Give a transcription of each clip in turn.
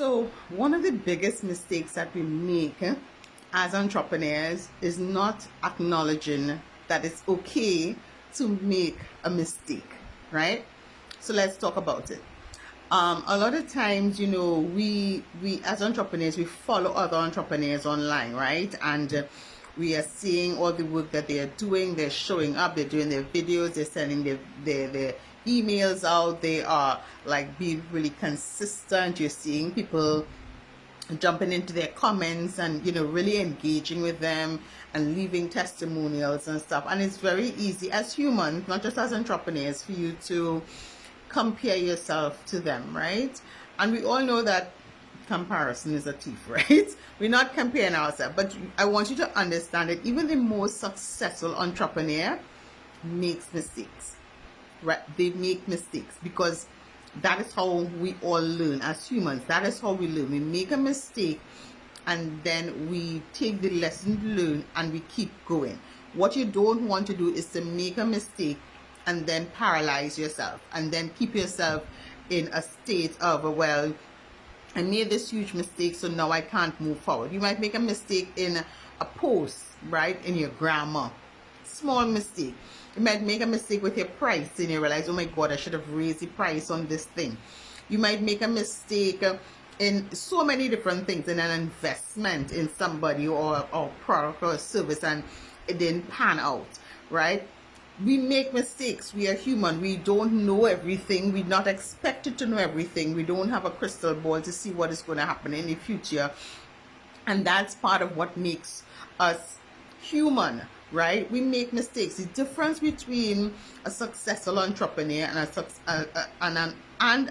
So one of the biggest mistakes that we make as entrepreneurs is not acknowledging that it's okay to make a mistake, right? So let's talk about it. A lot of times, we as entrepreneurs, we follow other entrepreneurs online, right? And we are seeing all the work that they are doing. They're showing up, they're doing their videos, they're sending their emails out. They are like being really consistent. You're seeing people jumping into their comments and really engaging with them and leaving testimonials and stuff. And it's very easy as humans, not just as entrepreneurs, for you to compare yourself to them, right? And we all know that comparison is a thief, right? We're not comparing ourselves, but I want you to understand that even the most successful entrepreneur makes mistakes, right? They make mistakes because that is how we all learn as humans. That is how we learn. We make a mistake and then we take the lesson learned and we keep going. What you don't want to do is to make a mistake and then paralyze yourself and then keep yourself in a state of, well, I made this huge mistake, so now I can't move forward. You might make a mistake in a post, right, in your grammar. Small mistake. You might make a mistake with your price and you realize, oh my God, I should have raised the price on this thing. You might make a mistake in so many different things, in an investment in somebody or product or service, and it didn't pan out, right? We make mistakes. We are human. We don't know everything. We're not expected to know everything. We don't have a crystal ball to see what is going to happen in the future. And that's part of what makes us human, right? We make mistakes. The difference between a successful entrepreneur and an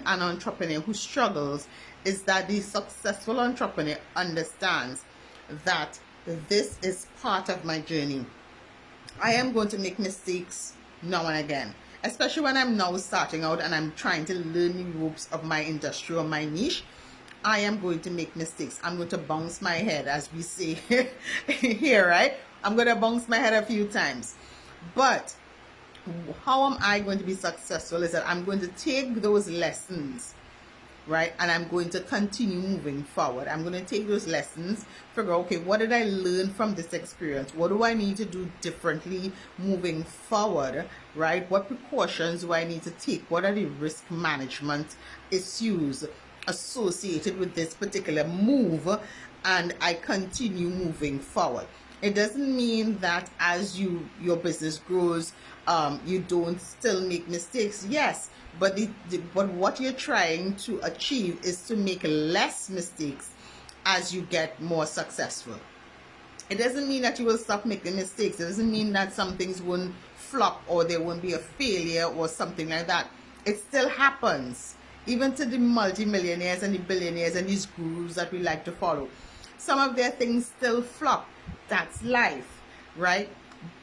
entrepreneur who struggles is that the successful entrepreneur understands that this is part of my journey. I am going to make mistakes now and again, especially when I'm now starting out and I'm trying to learn the ropes of my industry or my niche. I am going to make mistakes. I'm going to bounce my head, as we say here, right? I'm going to bounce my head a few times. But how am I going to be successful is that I'm going to take those lessons, right? And I'm going to continue moving forward. I'm going to take those lessons, figure out, okay, what did I learn from this experience? What do I need to do differently moving forward, right? What precautions do I need to take? What are the risk management issues associated with this particular move? And I continue moving forward. It doesn't mean that as your business grows, you don't still make mistakes. Yes, but but what you're trying to achieve is to make less mistakes as you get more successful. It doesn't mean that you will stop making mistakes. It doesn't mean that some things won't flop or there won't be a failure or something like that. It still happens, even to the multimillionaires and the billionaires and these gurus that we like to follow. Some of their things still flop. That's life, right?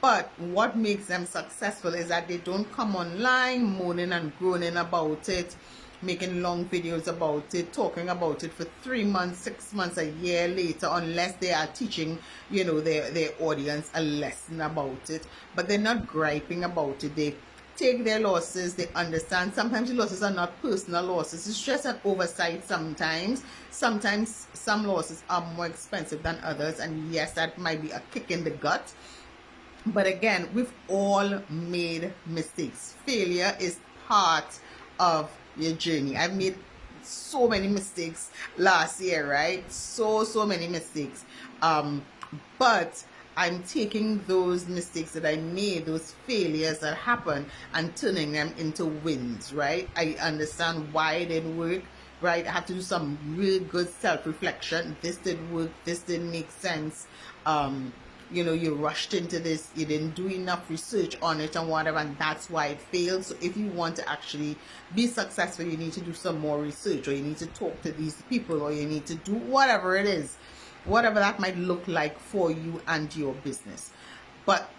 But what makes them successful is that they don't come online moaning and groaning about it, making long videos about it, talking about it for 3 months, 6 months, a year later, unless they are teaching, their audience a lesson about it. But they're not griping about it. They take their losses. They understand sometimes the losses are not personal losses. It's just an oversight sometimes. Sometimes some losses are more expensive than others, and yes, that might be a kick in the gut. But again, we've all made mistakes. Failure is part of your journey. I've made so many mistakes last year, right? So many mistakes. But I'm taking those mistakes that I made, those failures that happened, and turning them into wins, right? I understand why it didn't work, right? I have to do some real good self-reflection. This didn't work. This didn't make sense. You rushed into this, you didn't do enough research on it and whatever, and that's why it failed. So if you want to actually be successful, you need to do some more research, or you need to talk to these people, or you need to do whatever it is, whatever that might look like for you and your business. But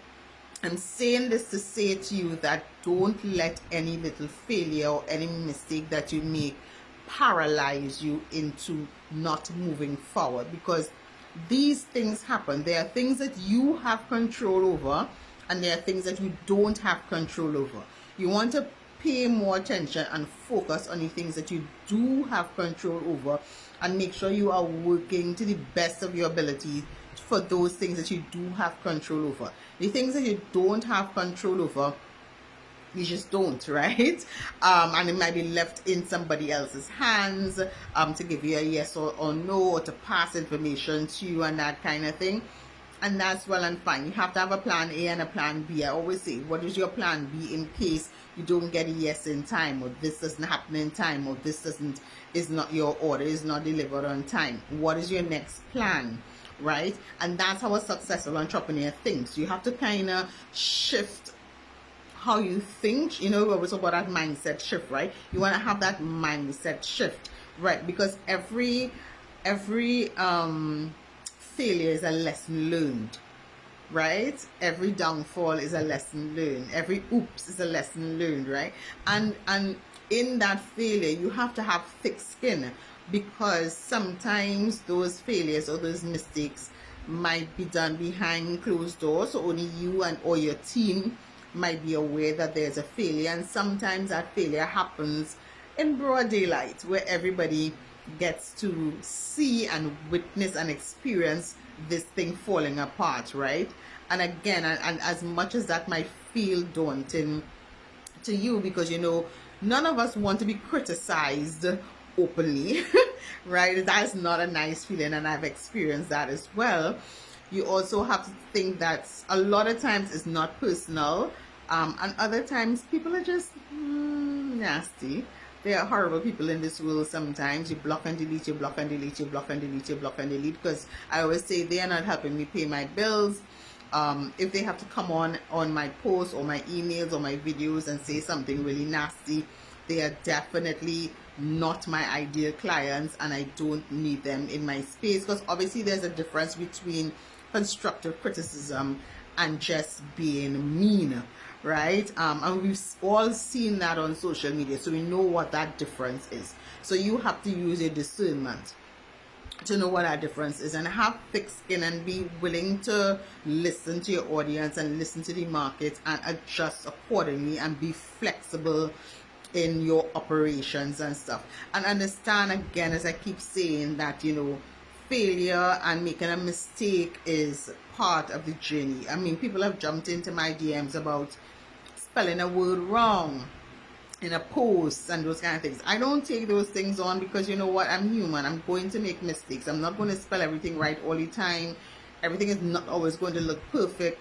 I'm saying this to say to you that don't let any little failure or any mistake that you make paralyze you into not moving forward, because these things happen. There are things that you have control over, and there are things that you don't have control over. You want to pay more attention and focus on the things that you do have control over, and make sure you are working to the best of your ability for those things that you do have control over. The things that you don't have control over, you just don't, right? And it might be left in somebody else's hands, to give you a yes or no, or to pass information to you and that kind of thing. And that's well and fine. You have to have a plan A and a plan B. I always say, what is your plan B in case you don't get a yes in time, or this doesn't happen in time, or this is not your order, is not delivered on time? What is your next plan, right? And that's how a successful entrepreneur thinks. You have to kind of shift how you think. We always talk about that mindset shift, right? You want to have that mindset shift, right? Because every failure is a lesson learned, right? Every downfall is a lesson learned. Every oops is a lesson learned, right? And in that failure, you have to have thick skin, because sometimes those failures or those mistakes might be done behind closed doors, so only you or your team might be aware that there's a failure. And sometimes that failure happens in broad daylight, where everybody gets to see and witness and experience this thing falling apart, right? And again, and as much as that might feel daunting to you, because none of us want to be criticized openly, right? That's not a nice feeling, and I've experienced that as well. You also have to think that a lot of times it's not personal, and other times people are just nasty. There are horrible people in this world sometimes. You block and delete, you block and delete, you block and delete, you block and delete, because I always say they are not helping me pay my bills. If they have to come on my posts or my emails or my videos and say something really nasty, they are definitely not my ideal clients, and I don't need them in my space. Because obviously there's a difference between constructive criticism and just being mean, right? And we've all seen that on social media, so we know what that difference is. So you have to use your discernment to know what that difference is, and have thick skin, and be willing to listen to your audience and listen to the market and adjust accordingly, and be flexible in your operations and stuff. And understand, again, as I keep saying, that failure and making a mistake is part of the journey. I mean, people have jumped into my DMs about spelling a word wrong in a post and those kind of things. I don't take those things on, because you know what, I'm human. I'm going to make mistakes. I'm not going to spell everything right all the time. Everything is not always going to look perfect.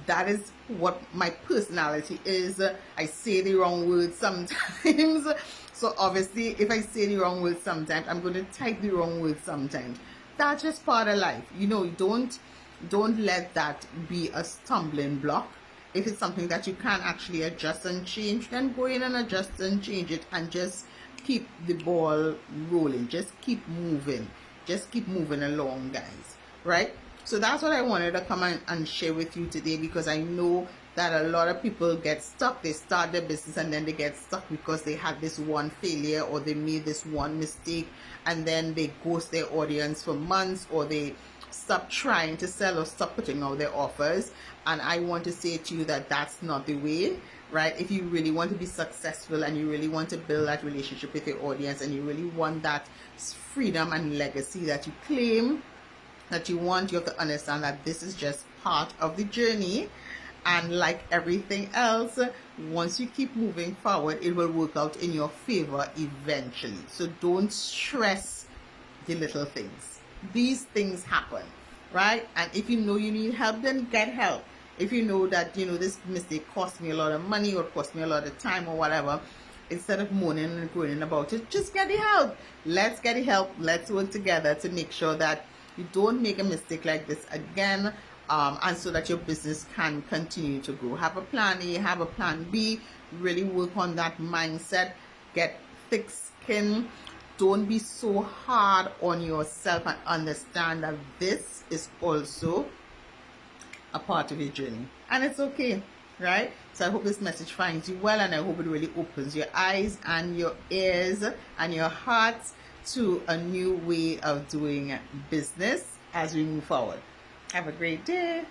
That is what my personality is. I say the wrong words sometimes. So obviously, if I say the wrong words sometimes, I'm going to type the wrong words sometimes. That's just part of life. Don't let that be a stumbling block. If it's something that you can actually adjust and change, then go in and adjust and change it, and just keep the ball rolling. Just keep moving. Just keep moving along, guys. Right? So that's what I wanted to come and share with you today, because I know that a lot of people get stuck. They start their business and then they get stuck because they had this one failure, or they made this one mistake, and then they ghost their audience for months, or they stop trying to sell, or stop putting out their offers. And I want to say to you that that's not the way, right? If you really want to be successful, and you really want to build that relationship with your audience, and you really want that freedom and legacy that you claim that you want, you have to understand that this is just part of the journey. And like everything else, once you keep moving forward, it will work out in your favor eventually. So don't stress the little things. These things happen, right? And if you know you need help, then get help. If you know that this mistake cost me a lot of money, or cost me a lot of time, or whatever, instead of moaning and groaning about it, just get the help. Let's get the help. Let's work together to make sure that you don't make a mistake like this again, and so that your business can continue to grow. Have a plan A, have a plan B. Really work on that mindset. Get thick skin. Don't be so hard on yourself, and understand that this is also a part of your journey, and it's okay, right? So I hope this message finds you well, and I hope it really opens your eyes and your ears and your hearts to a new way of doing business as we move forward. Have a great day.